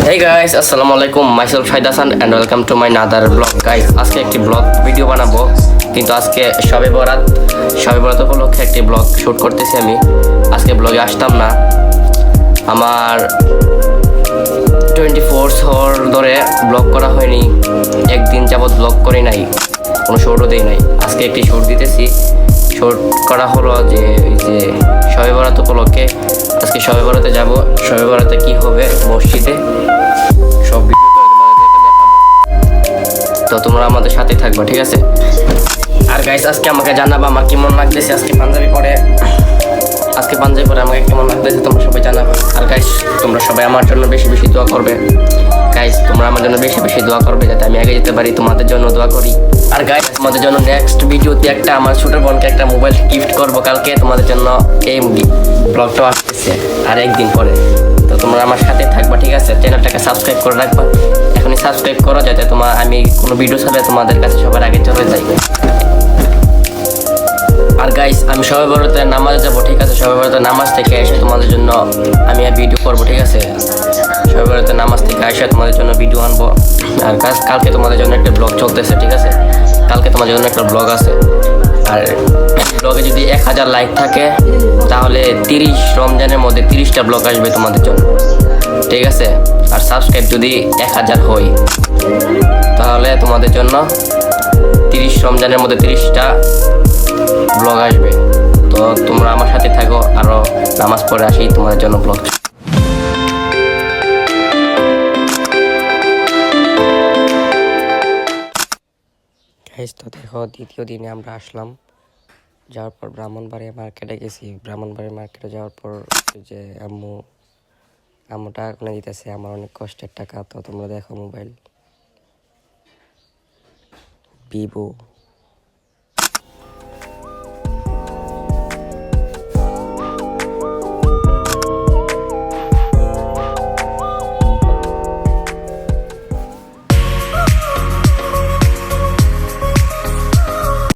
Hey guys, আসসালামু আলাইকুম, myself Shahid Hasan and welcome to my another vlog guys. আজকে একটি ব্লগ ভিডিও বানাবো, কিন্তু আজকে শবে বরাত উপলক্ষে একটি ব্লগ শুট করতেছি আমি। আজকে ব্লগে আসতাম না, আমার 24 আওয়ার ধরে ব্লগ করা হয়নি, একদিন যাবৎ ব্লগ করি নাই, কোনো শুটও দিই নাই। আজকে একটি শুট দিতেছি, শুট করা হলো যে শবে বরাত উপলক্ষে। আজকে শবে বরাতে যাব, শবে বরাতে কি হবে মসজিদে সব ভিডিও তোমাদেরকে দেখাবো, তো তোমরা আমাদের সাথে থাকবে, ঠিক আছে? আর গাইস আজকে আমাকে জানাবা আমার কেমন লাগতেছে আজকে পাঞ্জাবি পরে আমাকে কেমন লাগতেছে তোমরা সবাই জানাবা। আর গাইস তোমরা সবাই আমার জন্য বেশি বেশি দোয়া করবে। গাইস তোমরা আমার জন্য বেশি বেশি দোয়া করবে যাতে আমি আগে যেতে পারি, তোমাদের জন্য দোয়া করি। আর গাইস তোমাদের জন্য নেক্সট ভিডিওতে একটা আমার ছোট বোনকে একটা মোবাইল গিফট করবো কালকে, তোমাদের জন্য এই ব্লগটা আসতেছে আর একদিন পরে। তো তোমরা আমার সাথে থাকবা, ঠিক আছে? চ্যানেলটাকে সাবস্ক্রাইব করে রাখবা, এখনই সাবস্ক্রাইব করো যাতে আমি কোনো ভিডিও ছাড়লে তোমাদের কাছে সবার আগে চলে যাই। আর গাইস আমি শবে বরাতে নামাজে যাবো, ঠিক আছে? শবে বরাতে নামাজ থেকে এসে তোমাদের জন্য আমি ভিডিও করবো, ঠিক আছে? শবে বরাতে নামাজ থেকে এসে তোমাদের জন্য ভিডিও আনবো। আর কালকে তোমাদের জন্য একটা ব্লগ চলতেছে, ঠিক আছে? কালকে তোমাদের জন্য একটা ব্লগ আছে। আর ব্লগে যদি 1000 লাইক থাকে তাহলে 30 রমজানের মধ্যে 30টা ব্লগ আসবে তোমাদের জন্য, ঠিক আছে? আর সাবস্ক্রাইব যদি 1000 হয় তাহলে তোমাদের জন্য 30 রমজানের মধ্যে 30টা ব্লগ আসবে। তো তোমরা আমার সাথে থাকো, আরো নামাজ পড়ে আসি তোমাদের জন্য ব্লগ। গাইস তো দেখো, দ্বিতীয় দিনে আমরা আসলাম, যাওয়ার পর ব্রাহ্মণবাড়িয়া মার্কেটে গেছি। ব্রাহ্মণবাড়িয়া মার্কেটে যাওয়ার পর যে আম্মু টাকা কিনে দিতেছে, আমার অনেক কষ্টের টাকা। তো তোমরা দেখো, মোবাইল ভিভো